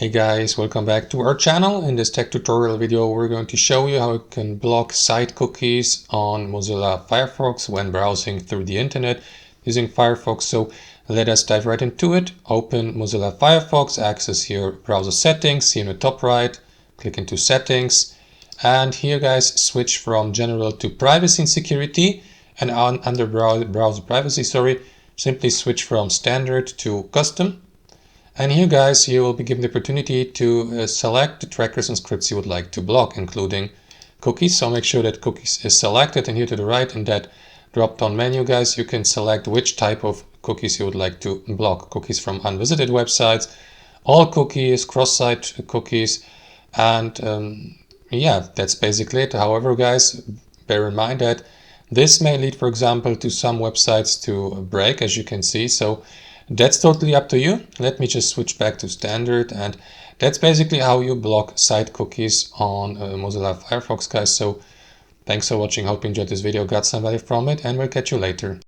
Hey guys, welcome back to our channel. In this tech tutorial video, we're going to show you how you can block site cookies on Mozilla Firefox when browsing through the internet using Firefox. So let us dive right into it. Open Mozilla Firefox, access here browser settings, here in the top right, click into settings. And here guys, switch from general to privacy and security. And under browser privacy, simply switch from standard to custom. And here guys, you will be given the opportunity to select the trackers and scripts you would like to block, including cookies. So make sure that cookies is selected, and here to the right in that drop-down menu guys, you can select which type of cookies you would like to block. Cookies from unvisited websites, all cookies, cross-site cookies, and yeah, that's basically it. However guys, bear in mind that this may lead, for example, to some websites to break, as you can see. So that's totally up to you. Let me just switch back to standard, and that's basically how you block site cookies on Mozilla Firefox guys. So thanks for watching. Hope you enjoyed this video, got some value from it, and we'll catch you later.